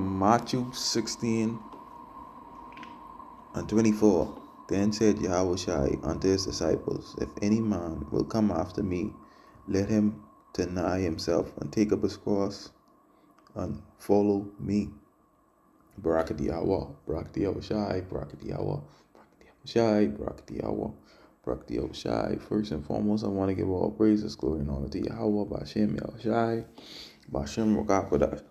Matthew 16:24. Then said Yahushua unto his disciples, If any man will come after me, let him deny himself and take up his cross and follow me. Barakat Yahweh, Barakat Yahushua, Barakat Yahweh, Barakat Yahushua, Barakat Yahweh, Barakat Yahushua. First and foremost, I want to give all praises, glory, and honor to Yahweh, Bashem Yahushua, Bashem Rokakodash.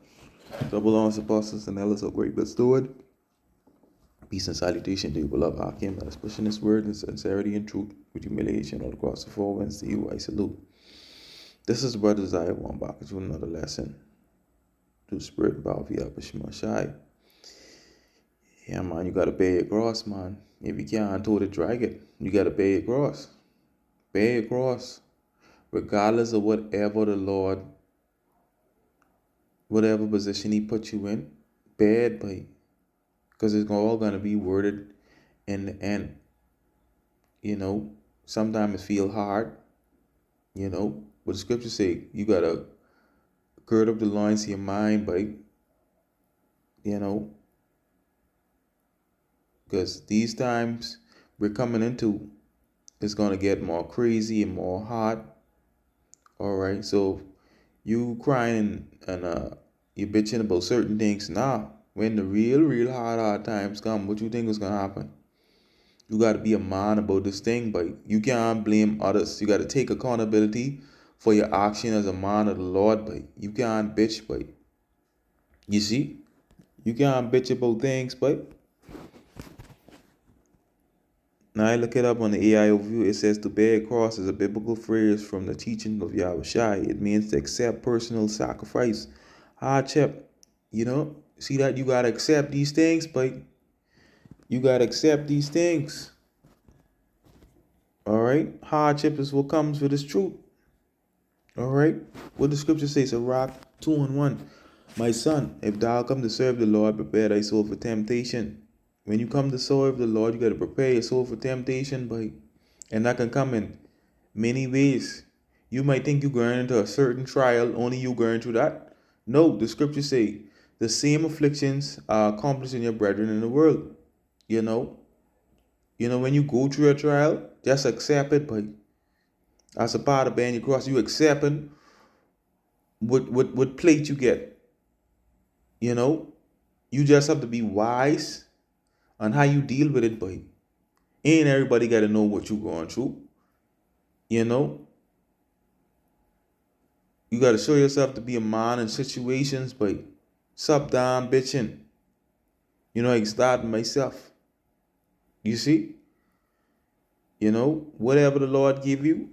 Double honors, apostles, and elders of great good steward. Peace and salutation to you, beloved Hakim, that is pushing this word in sincerity and truth with humiliation all across the four winds. To you, I salute. This is Brother Zaya one back to another lesson to the spirit of Yahweh Shai. Yeah, man, you gotta bear your cross, man. If you can't hold it, drag it. You gotta bear your cross. Bear your cross. Regardless of whatever the Lord, whatever position He put you in, bear it, but because it's all gonna be worded in the end. Sometimes it feel hard, but the scriptures say you gotta gird up the loins of your mind, but because these times we're coming into is gonna get more crazy and more hot. All right, so you crying and you bitching about certain things now. When the real hard times come, what you think is gonna happen? You got to be a man about this thing, but you can't blame others. You got to take accountability for your action as a man of the Lord, but you can't bitch, but you see, you can't bitch about things, but now I look it up on the AI overview. It says to bear a cross is a biblical phrase from the teaching of Yahushua. It means to accept personal sacrifice, hardship. See that you got to accept these things, but you got to accept these things. All right, hardship is what comes with this truth. All right, what the scripture says, Sirach 2:1. My son, if thou come to serve the Lord, prepare thy soul for temptation. When you come to serve the Lord, you got to prepare your soul for temptation, and that can come in many ways. You might think you're going into a certain trial, only you going through that. No, the scriptures say the same afflictions are accomplishing your brethren in the world. When you go through a trial, just accept it, but as a part of bearing your cross, you accepting what plate you get. You just have to be wise on how you deal with it, but ain't everybody got to know what you're going through. You got to show yourself to be a man in situations, but stop down bitching. I start myself. You see? Whatever the Lord give you,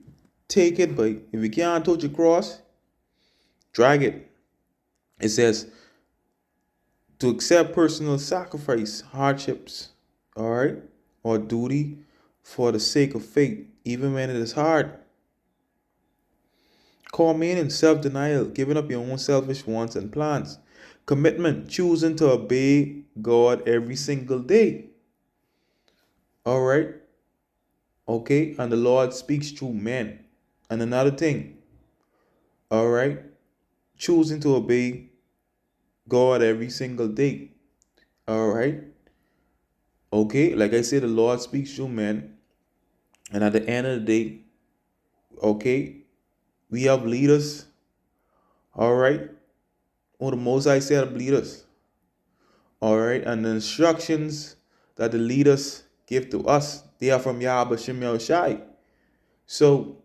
take it, but if you can't touch your cross, drag it. It says to accept personal sacrifice, hardships, all right, or duty for the sake of faith, even when it is hard. Commitment, self-denial, giving up your own selfish wants and plans. Commitment, choosing to obey God every single day. All right, okay, and the Lord speaks through men. And another thing, all right, choosing to obey God every single day. All right, okay, like I said, the Lord speaks through men. And at the end of the day, okay, we have leaders, all right, or the Most High set up leaders, all right, and the instructions that the leaders give to us, they are from Yahweh Shem Shai. So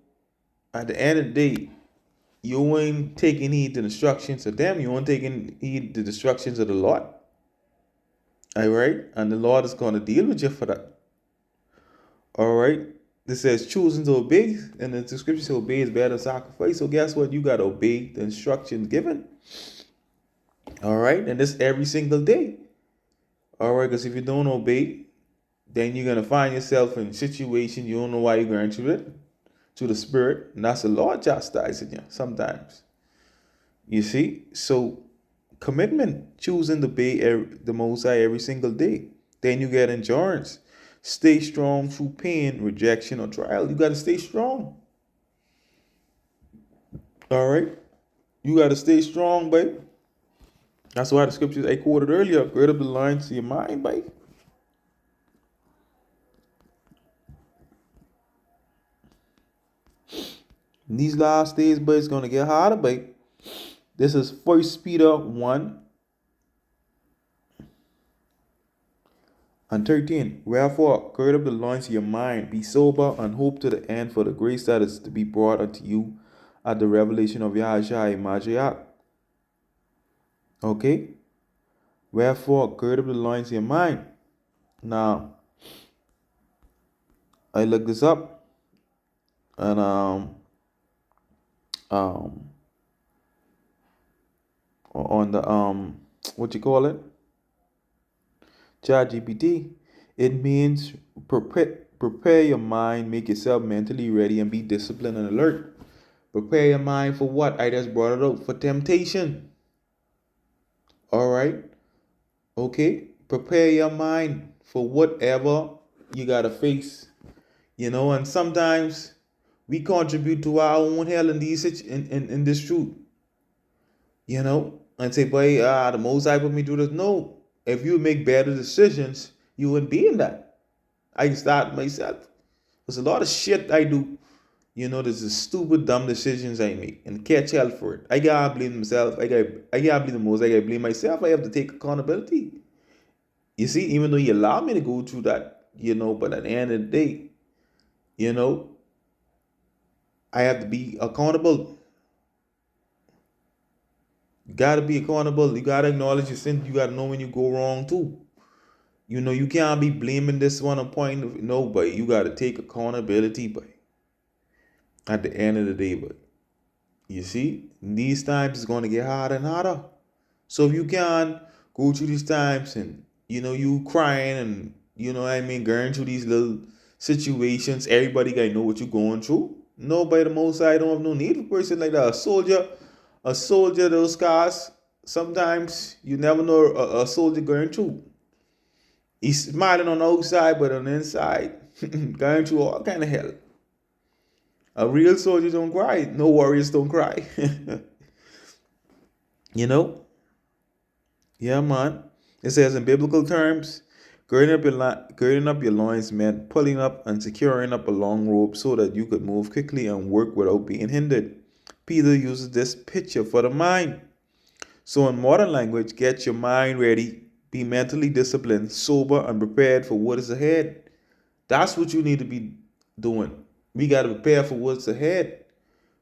at the end of the day, you ain't taking heed to the instructions of them, you ain't taking heed to the instructions of the Lord, all right, and the Lord is going to deal with you for that, all right. This says choosing to obey, and the scripture says obey is better than sacrifice. So guess what? You got to obey the instructions given. All right, and this every single day. All right, because if you don't obey, then you're gonna find yourself in a situation you don't know why you're going through it, to the spirit, and that's the Lord chastising you sometimes. You see, so commitment, choosing to obey the Most High every single day. Then you get endurance. Stay strong through pain, rejection, or trial. You got to stay strong. All right, you got to stay strong, babe. That's why the scriptures I quoted earlier, gird up the loins of your mind, boy. In these last days, but it's gonna get harder, boy. This is First Peter 1:13. Wherefore, gird up the loins of your mind, be sober, and hope to the end for the grace that is to be brought unto you at the revelation of Yahushua Mashiach. Okay? Wherefore, gird up the loins of your mind. Now, I looked this up, and um on the what you call it, ChatGPT. It means prepare your mind, make yourself mentally ready, and be disciplined and alert. Prepare your mind for what? I just brought it up, for temptation. All right? Okay? Prepare your mind for whatever you got to face. And sometimes we contribute to our own hell in in this truth. And say, boy, the most I put me through this. No. If you make better decisions, you wouldn't be in that. I can start myself. There's a lot of shit I do. There's the stupid, dumb decisions I make and catch hell for it. I gotta blame myself. I gotta blame the most. I gotta blame myself. I have to take accountability. You see, even though you allow me to go through that, but at the end of the day, you know, I have to be accountable. You gotta be accountable. You gotta acknowledge your sin. You gotta know when you go wrong too. You can't be blaming this one on point of nobody. You gotta take accountability, but at the end of the day, but you see, in these times it's gonna get harder and harder. So if you can go through these times and you crying and going through these little situations, everybody gotta know what you're going through. Nobody the most I don't have no need for a person like that. A soldier, those scars, sometimes you never know a soldier going through. He's smiling on the outside, but on the inside, going through all kind of hell. A real soldier don't cry. No warriors don't cry. you know? Yeah, man. It says in biblical terms, girding up your loins meant pulling up and securing up a long rope so that you could move quickly and work without being hindered. Peter uses this picture for the mind. So in modern language, get your mind ready, be mentally disciplined, sober, and prepared for what is ahead. That's what you need to be doing. We got to prepare for what's ahead.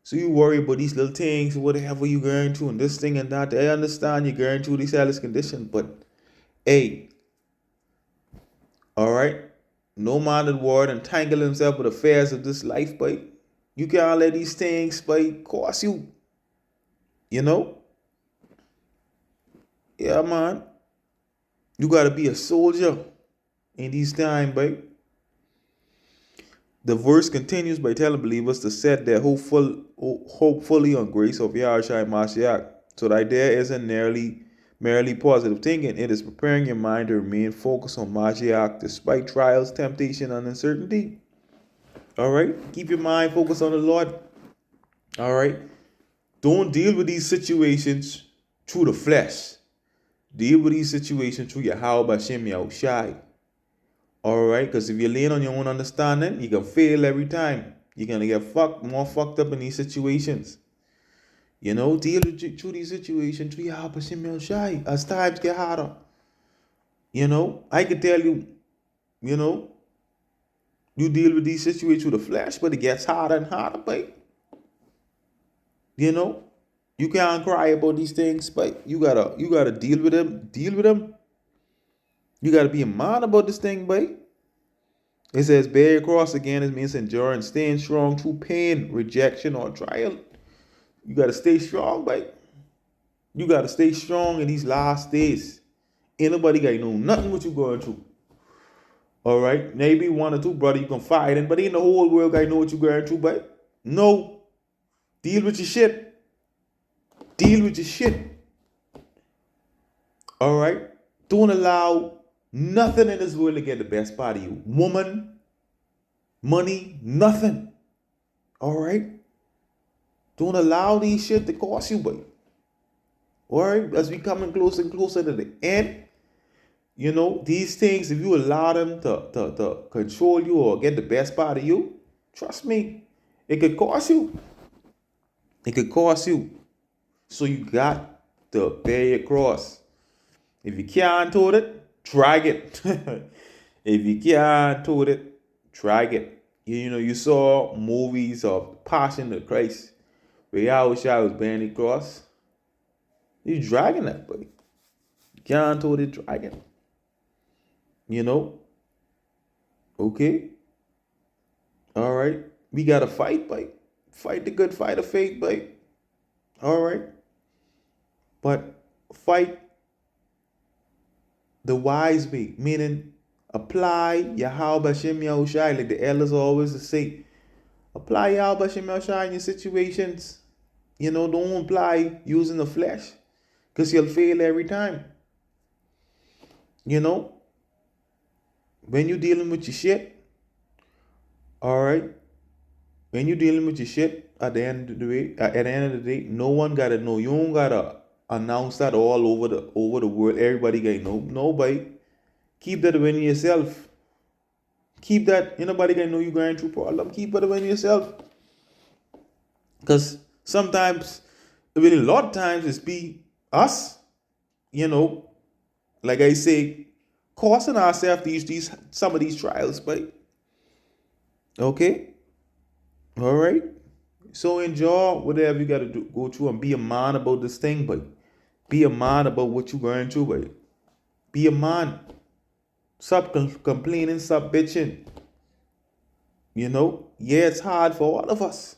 So you worry about these little things, whatever you're going through, and this thing and that. I understand you're going through these hellish conditions, but hey, all right, no man that would entangle himself with affairs of this life, but you can't let these things, but cost you. You know? Yeah, man. You gotta be a soldier in these times, babe. The verse continues by telling believers to set their hopefully on grace of Yahushua Mashiach. So the idea isn't merely positive thinking. It is preparing your mind to remain focused on Mashiach despite trials, temptation, and uncertainty. All right? Keep your mind focused on the Lord. All right? Don't deal with these situations through the flesh. Deal with these situations through Yahweh Hashem Yahushai. All right, because if you're laying on your own understanding, you can fail every time. You're gonna get more fucked up in these situations. Deal through these situations through Yahweh Hashem Yahushai as times get harder. I could tell you, you know, you deal with these situations through the flesh, but it gets harder and harder, babe. You can't cry about these things, but you gotta deal with them. Deal with them. You gotta be a man about this thing, babe. It says bear your cross again. It means endurance, staying strong through pain, rejection, or trial. You gotta stay strong, babe. You gotta stay strong in these last days. Ain't nobody got know nothing what you going through. All right, maybe one or two brother you can fight in, but ain't the whole world got know what you going through, babe. No, deal with your shit. Deal with your shit. All right, don't allow nothing in this world to get the best part of you. Woman, money, nothing. All right, don't allow these shit to cost you, babe. All right, as we coming closer and closer to the end, these things, if you allow them to control you or get the best part of you, trust me, it could cost you. It could cost you. So you got to bear your cross. If you can't hold it, drag it. If you can't hold it, drag it. You saw movies of Passion of Christ where Yahushua was bearing the cross. You dragging that, buddy. You can't hold it, drag it. Okay? All right. We got to fight, buddy. Fight the good fight of faith, buddy. All right. But fight the wise way, meaning apply Yahweh Hashem Yahushai, like the elders always say. Apply Yahweh Hashem Yahushai in your situations. Don't apply using the flesh, because you'll fail every time. When you're dealing with your shit, all right, when you're dealing with your shit, at the end of the day, no one gotta know. You don't gotta announce that all over the world. Everybody gotta know. Nobody. Keep that within yourself. Keep that. Nobody gonna know you going through problem. Keep it within yourself. Because sometimes, a lot of times, it's be us. Like I say, causing ourselves these some of these trials, but okay, all right. So enjoy whatever you got to go through, and be a man about this thing, but be a man about what you're going through, but be a man. Stop complaining, stop bitching. Yeah, it's hard for all of us.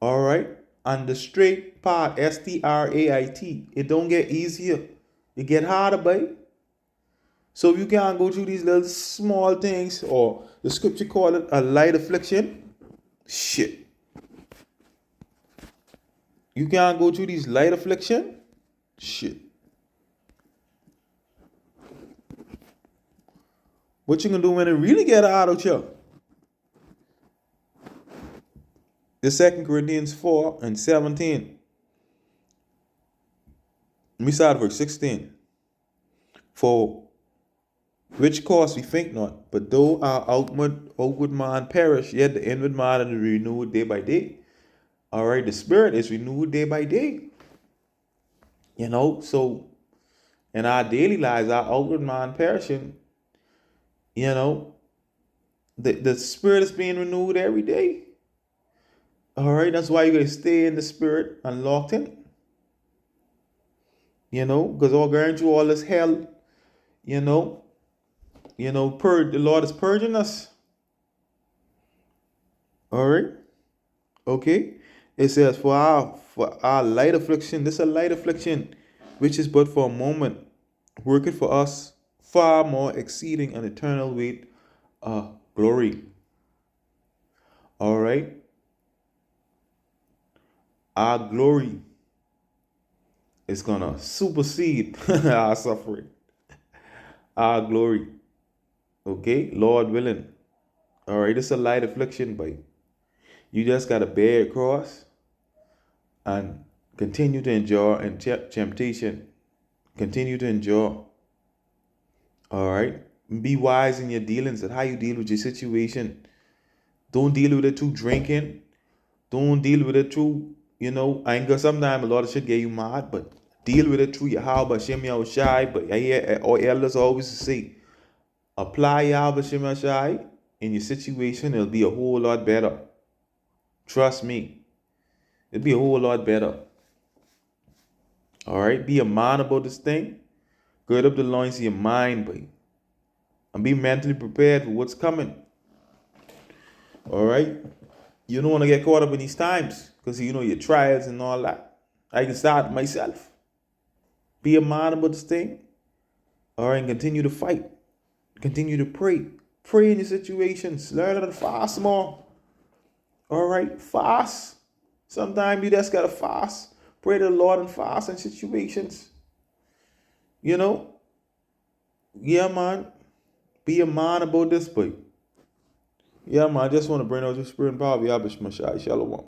All right, and the straight part, STRAIT, it don't get easier. It get harder, babe. So if you can't go through these little small things, or the scripture call it a light affliction, shit. You can't go through these light affliction, shit. What you gonna do when it really get hard out here? The 2 Corinthians 4:17. Let me start verse 16. For which cause we think not, but though our outward man perish, yet the inward man is renewed day by day. All right, the spirit is renewed day by day. So in our daily lives, our outward man perishing, the spirit is being renewed every day. All right, that's why you gotta stay in the spirit and locked in. Because all going through all this hell, the Lord is purging us. All right, okay. It says, for our light affliction, this is a light affliction, which is but for a moment, working for us far more exceeding an eternal weight of glory. All right. Our glory is gonna supersede our suffering. Our glory. Okay, Lord willing. All right, it's a light affliction, but you just gotta bear your cross and continue to endure in temptation. Continue to endure. All right, be wise in your dealings and how you deal with your situation. Don't deal with it through drinking. Don't deal with it through anger. Sometimes a lot of shit get you mad, but deal with it through Yahweh Shem Yahushai. But I hear our elders always say, apply Yahweh Shem Yahushai in your situation, it'll be a whole lot better. Trust me. It'll be a whole lot better. All right? Be a man about this thing. Gird up the loins of your mind, boy. And be mentally prepared for what's coming. All right? You don't want to get caught up in these times because, your trials and all that. I can start myself. Be a man about this thing. All right? And continue to fight. Continue to pray. Pray in your situations. Learn how to fast more. All right? Fast. Sometimes you just got to fast. Pray to the Lord and fast in situations. Yeah, man. Be a man about this, boy. Yeah, man. I just want to bring out your spirit and power. Yahweh Shai Shalom.